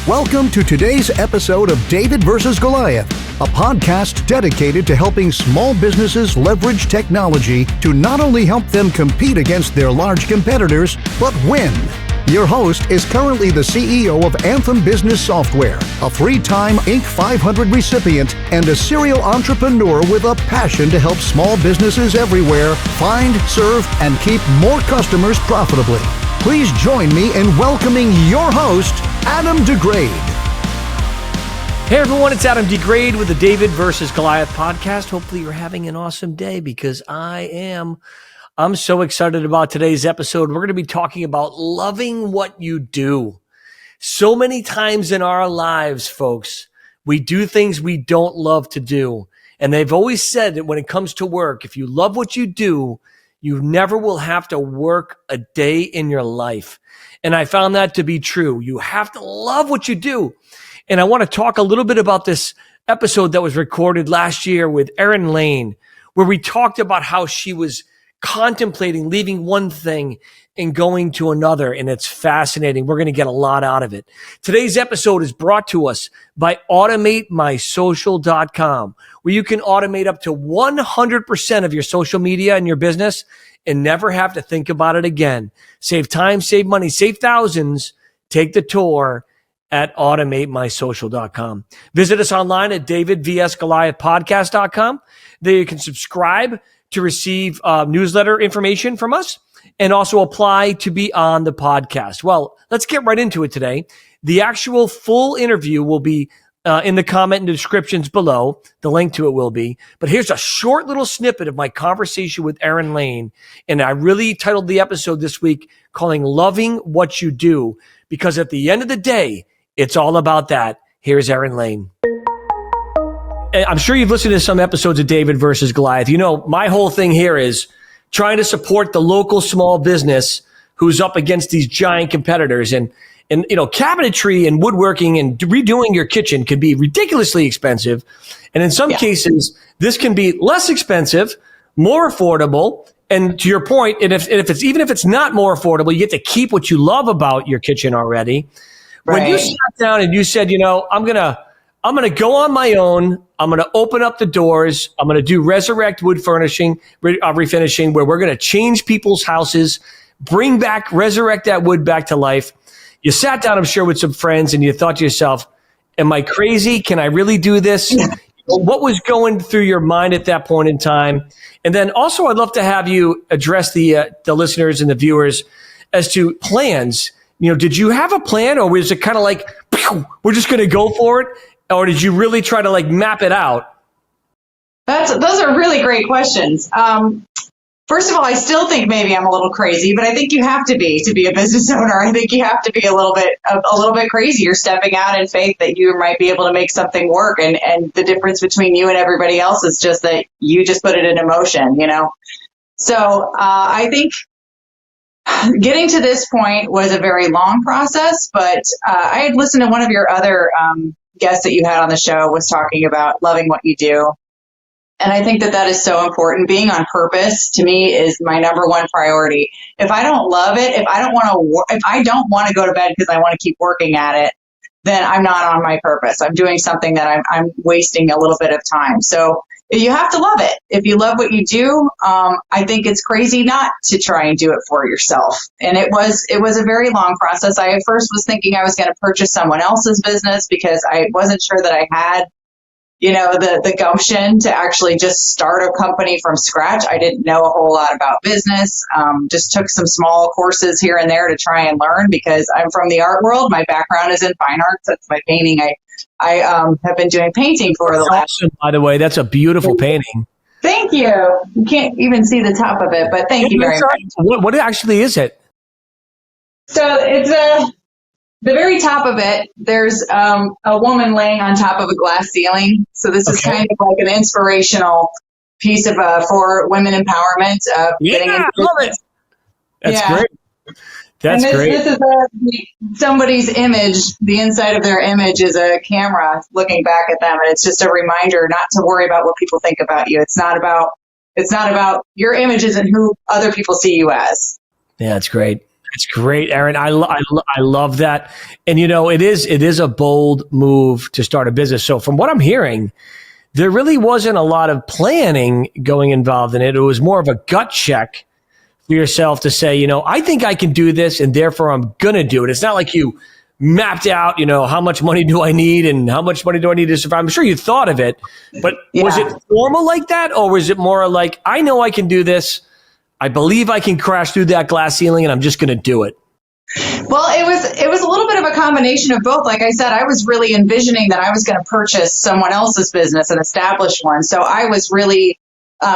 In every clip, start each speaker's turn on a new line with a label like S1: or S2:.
S1: Welcome to today's episode of David VS Goliath, a podcast dedicated to helping small businesses leverage technology to not only help them compete against their large competitors, but win. Your host is currently the CEO of Anthem Business Software, a three-time Inc. 500 recipient, and a serial entrepreneur with a passion to help small businesses everywhere find, serve, and keep more customers profitably. Please join me in welcoming your host, Adam DeGraide.
S2: Hey everyone, it's Adam DeGraide with the David VS Goliath Podcast. Hopefully you're having an awesome day because I am. I'm so excited about today's episode. We're going to be talking about loving what you do. So many times in our lives, folks, we do things we don't love to do. And they've always said that when it comes to work, if you love what you do, you never will have to work a day in your life. And I found that to be true. You have to love what you do. And I want to talk a little bit about this episode that was recorded last year with Erin Laine, where we talked about how she was contemplating leaving one thing and going to another. And it's fascinating. We're going to get a lot out of it. Today's episode is brought to us by AutomateMySocial.com, where you can automate up to 100% of your social media and your business and never have to think about it again. Save time, save money, save thousands. Take the tour at AutomateMySocial.com. Visit us online at DavidVSGoliathPodcast.com. There you can subscribe to receive newsletter information from us and also apply to be on the podcast. Well, let's get right into it today. The actual full interview will be in the comment and descriptions below. The link to it will be. But here's a short little snippet of my conversation with Erin Laine. And I really titled the episode this week calling Loving What You Do, because at the end of the day, it's all about that. Here's Erin Laine. I'm sure you've listened to some episodes of David versus Goliath. You know, my whole thing here is trying to support the local small business who's up against these giant competitors. And you know, cabinetry and woodworking and redoing your kitchen can be ridiculously expensive. And in some cases, this can be less expensive, more affordable. And to your point, and if it's not more affordable, you get to keep what you love about your kitchen already. Right. When you sat down and you said, you know, I'm gonna go on my own. I'm going to open up the doors. I'm going to do resurrect wood furnishing, refinishing, where we're going to change people's houses, resurrect that wood back to life. You sat down, I'm sure, with some friends and you thought to yourself, am I crazy? Can I really do this? What was going through your mind at that point in time? And then also I'd love to have you address the listeners and the viewers as to plans. You know, did you have a plan, or was it kind of like, we're just going to go for it? Or did you really try to like map it out?
S3: Those are really great questions. First of all, I still think maybe I'm a little crazy, but I think you have to be a business owner. I think you have to be a little bit crazy. You're stepping out in faith that you might be able to make something work. And the difference between you and everybody else is just that you just put it in motion, you know? So I think getting to this point was a very long process, but I had listened to one of your other guest that you had on the show was talking about loving what you do. And I think that is so important. Being on purpose to me is my number one priority. If I don't love it, if I don't want to go to bed because I want to keep working at it, then I'm not on my purpose. I'm doing something that I'm wasting a little bit of time. So you have to love it. If you love what you do, I think it's crazy not to try and do it for yourself. And it was a very long process. I at first was thinking I was going to purchase someone else's business because I wasn't sure that I had, you know, the gumption to actually just start a company from scratch. I didn't know a whole lot about business. Just took some small courses here and there to try and learn because I'm from the art world. My background is in fine arts. That's my painting. I have been doing painting for the last.
S2: Awesome, by the way, that's a beautiful painting.
S3: Thank you. You can't even see the top of it, but thank you very much.
S2: What actually is it?
S3: So it's the very top of it. There's a woman laying on top of a glass ceiling. So this is kind of like an inspirational piece of for women empowerment. Getting into
S2: love it. That's great. That's great.
S3: This is somebody's image. The inside of their image is a camera looking back at them, and it's just a reminder not to worry about what people think about you. It's not about your image isn't who other people see you as.
S2: Yeah, that's great. It's great, Erin. I love that. And, it is a bold move to start a business. So from what I'm hearing, there really wasn't a lot of planning going involved in it. It was more of a gut check for yourself to say, I think I can do this and therefore I'm going to do it. It's not like you mapped out, how much money do I need and how much money do I need to survive? I'm sure you thought of it, but was it formal like that? Or was it more like, I know I can do this. I believe I can crash through that glass ceiling and I'm just going to do it?
S3: Well, it was a little bit of a combination of both. Like I said, I was really envisioning that I was going to purchase someone else's business and establish one. So I was really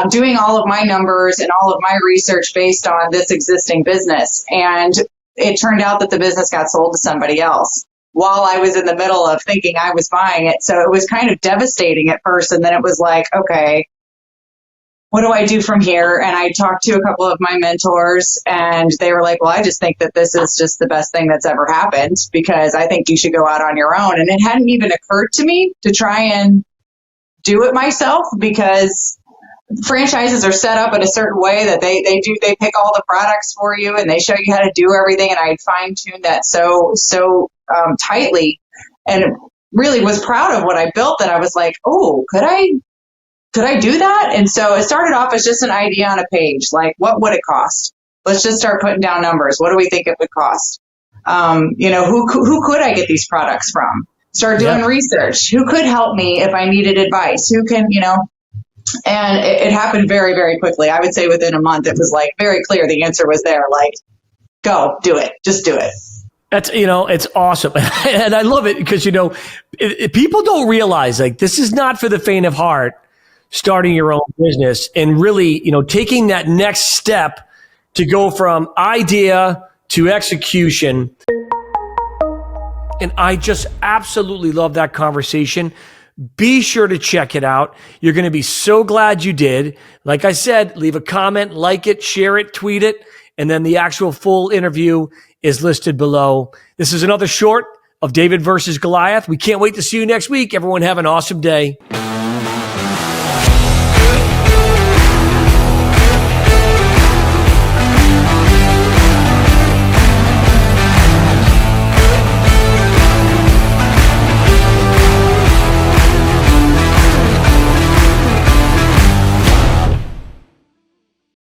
S3: doing all of my numbers and all of my research based on this existing business. And it turned out that the business got sold to somebody else while I was in the middle of thinking I was buying it. So it was kind of devastating at first. And then it was like, okay, what do I do from here? And I talked to a couple of my mentors and they were like, well, I just think that this is just the best thing that's ever happened because I think you should go out on your own. And it hadn't even occurred to me to try and do it myself because franchises are set up in a certain way that they pick all the products for you and they show you how to do everything. And I fine tuned that so tightly and really was proud of what I built that I was like, oh, could I do that? And so it started off as just an idea on a page. Like, what would it cost? Let's just start putting down numbers. What do we think it would cost? Who could I get these products from? Start doing research. Who could help me if I needed advice? Who can, and it happened very, very quickly. I would say within a month, it was like very clear. The answer was there. Like, go do it. Just do it.
S2: That's, it's awesome. And I love it because, people don't realize like this is not for the faint of heart, starting your own business and really, taking that next step to go from idea to execution. And I just absolutely love that conversation. Be sure to check it out. You're going to be so glad you did. Like I said, leave a comment, like it, share it, tweet it, and then the actual full interview is listed below. This is another short of David versus Goliath. We can't wait to see you next week. Everyone have an awesome day.